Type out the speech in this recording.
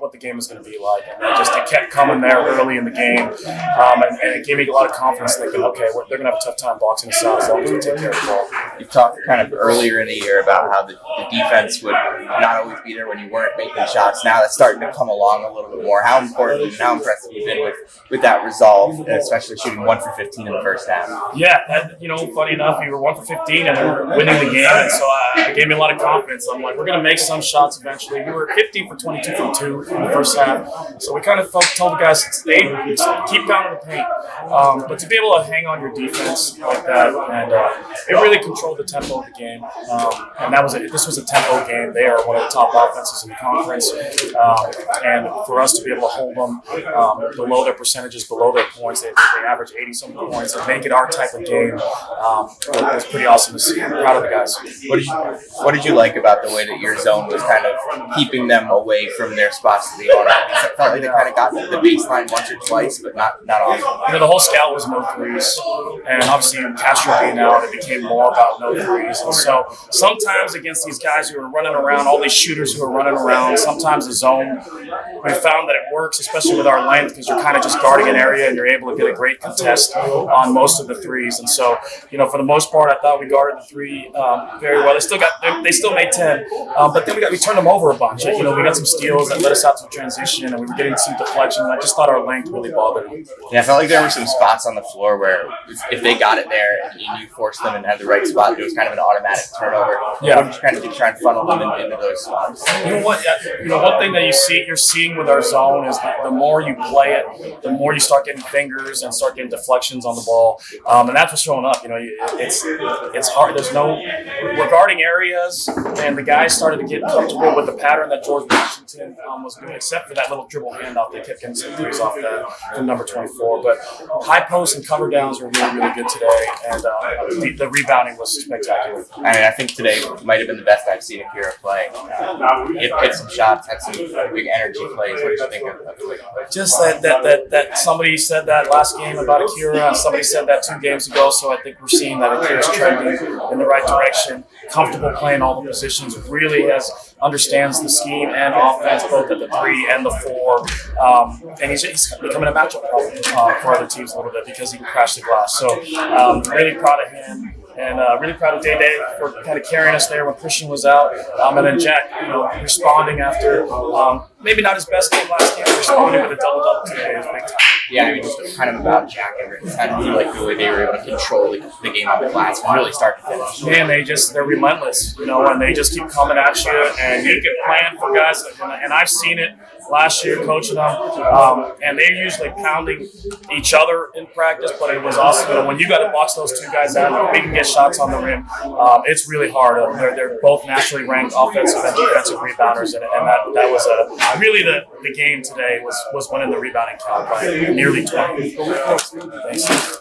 what the game was going to be like, and it kept coming there early in the game, and it gave me a lot of confidence thinking, okay, they're going to have a tough time boxing us out as long as we take care of the ball. You talked kind of earlier in the year about how the defense would not always be there when you weren't making shots. Now that's starting to come along a little bit more. How important and how impressive you've been with that resolve, and especially shooting 1 for 15 in the first half? Yeah, funny enough, we were 1 for 15 and we were winning the game, and so it gave me a lot of confidence. I'm like, we're going to make some shots eventually. We were 15 for 22 from 2 in the first half, so we kind of told the guys, keep pounding the paint. But to be able to hang on your defense like that, and it really controlled the tempo of the game. And this was a tempo game. They are one of the top offenses in the conference, and for us to be able to hold them below their percentages, below their points, they average 80-something points, and make it our type of game. It was pretty awesome to see. I'm proud of the guys. What did you like about the way that your zone was kind of keeping them away from their spots to the arm? It felt like they kind of got the baseline once or twice, but not often. The whole scout was no threes, and obviously Castro being out, it became more about no threes. And so sometimes against these guys who are running around, all these shooters who are running around, sometimes the zone, we found that it works, especially with our length, because you're kind of just guarding an area and you're able to get a great contest on most of the threes. And so, for the most part, I thought we guarded the three very well. They still made 10, but then we turned them over a bunch. We got some steals that led us out to transition, and we were getting some deflection. I just thought our length really bothered them. Yeah, I felt like there were some spots on the floor where if they got it there and you forced them and had the right spot, it was kind of an automatic turnover. Yeah. What did you kind of do to try and funnel them into those spots? One thing that you're seeing with our zone is that the more you play it, the more you start getting fingers and start getting deflections on the ball, and that's what's showing up. It's hard. We're guarding areas, and the guys started to get comfortable with the pattern that George Washington was doing, except for that little dribble handoff. They kept getting some threes off that from number 24. But high posts and cover downs were really, really good today, and the rebounding was spectacular. I think today might have been the best I've seen Akira play. Hit some shots, had some big energy plays. What did you think of the way he played? Just that somebody said that last game about Akira, and somebody said that 2 games ago, so I think we're seeing that Akira's trending in the right direction, comfortable playing all the positions, really understands the scheme and offense, both at the 3 and the 4, and he's becoming a matchup problem for other teams a little bit because he can crash the glass. So really proud of him. And really proud of Day for kind of carrying us there when Christian was out. And then Jack, responding after maybe not his best game last game, responding with a double-double today is big time. Yeah, just kind of about Jack and kind of feel like the way they were able to control the game on the glass from really start to finish. Man, they're relentless, and they just keep coming at you, and you can plan for guys, and I've seen it last year coaching them, and they're usually pounding each other in practice, but it was awesome. When you got to box those 2 guys out, we can get shots on the rim. It's really hard. They're both nationally ranked offensive and defensive rebounders, and that was really the game today was winning the rebounding count by nearly 20. Thanks.